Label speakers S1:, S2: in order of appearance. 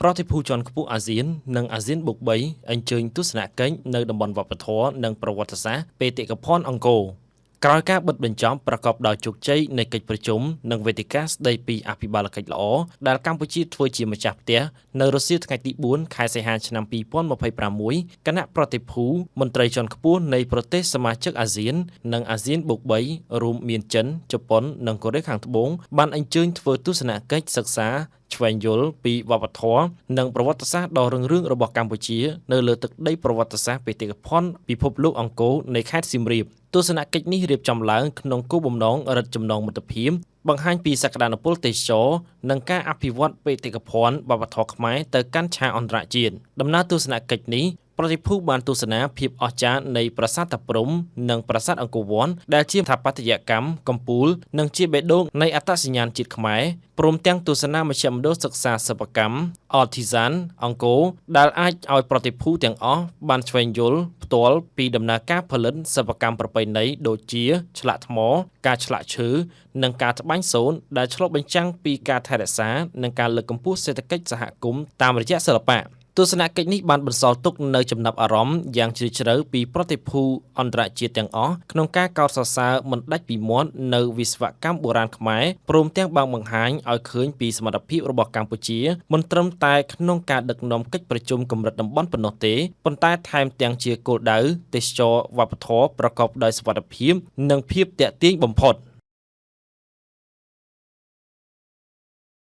S1: ប្រតិភូជាន់ខ្ពស់អាស៊ាននិងអាស៊ានបុក3អញ្ជើញទស្សនកិច្ចនៅតំបន់វប្បធម៌និងប្រវត្តិសាស្ត្របេតិកភណ្ឌអង្គរក្រោយការបិទបញ្ចប់ប្រកបដោយជោគជ័យនៃកិច្ចប្រជុំនិងវេទិកាស្ដីពីអភិបាលកិច្ចល្អដែលកម្ពុជាធ្វើជាម្ចាស់ផ្ទះនៅរុស្ស៊ីថ្ងៃទី4ខែសីហាឆ្នាំ2026គណៈប្រតិភូមន្ត្រីជាន់ខ្ពស់នៃប្រទេសសមាជិកអាស៊ាននិងអាស៊ានបុក3រួមមានចិនជប៉ុននិងកូរ៉េខាងត្បូងបានអញ្ជើញធ្វើទស្សនកិច្ចសិក្សាឆ្វេងយល់ពីវប្បធម៌និងប្រវត្តិសាស្ត្រដ៏រុងរឿងរបស់កម្ពុជានៅលើទឹកដីប្រវត្តិសាស្ត្របេតិកភណ្ឌពិភពលោកអង្គរនៃខេត្តសៀមរាបទស្សនកិច្ចនេះរៀបចំឡើងក្នុងគោលបំណងរឹតចំណងមិត្តភាពបង្ហាញពីសក្តានុពលទេសចរនិងការអភិវឌ្ឍបេតិកភណ្ឌវប្បធម៌ខ្មែរទៅកាន់ឆាកអន្តរជាតិដំណើរទស្សនកិច្ចនេះប្រតិភូបានទស្សនាភាពអស្ចារ្យនៃប្រាសាទតាព្រហ្មនិងប្រាសាទអង្គរវត្តដែលជាស្ថាបត្យកម្មកំពូលនិងជាបេះដូងនៃអត្តសញ្ញាណជាតិខ្មែរព្រមទាំងទស្សនាមជ្ឈមណ្ឌលសិក្សាសិប្បកម្ម Artisan អង្គរដែលអាចឲ្យប្រតិភូទាំងអស់បានឆ្វេងយល់ផ្ទាល់ពីដំណើរការផលិតសិប្បកម្មប្រពៃណីដូចជាឆ្លាក់ថ្មការឆ្លាក់ឈើនិងការត្បាញសូត្រដែលឆ្លុះបញ្ចាំងពីការថែរក្សានិងការលើកកម្ពស់សេដ្ឋកិច្ចសហគមន៍តាមរយៈសិល្បៈទស្សនកិច្ចនេះបានបន្សល់ទុកនូវចំណាប់អារម្មណ៍យ៉ាងជ្រាលជ្រៅពីប្រតិភូអន្តរជាតិទាំងអស់ក្នុងការកោតសរសើរមិនដាច់ពីមាត់នៅវិស្វកម្មបុរាណខ្មែរព្រមទាំងបានបង្ហាញឲ្យឃើញពីសមត្ថភាពរបស់កម្ពុជាមិនត្រឹមតែក្នុងការដឹកនាំកិច្ចប្រជុំកម្រិតតំបន់ប៉ុណ្ណោះទេប៉ុន្តែថែមទាំងជាគោលដៅទេសចរវប្បធម៌ប្រកបដោយសុវត្ថិភាពនិងភាពទាក់ទាញបំផុត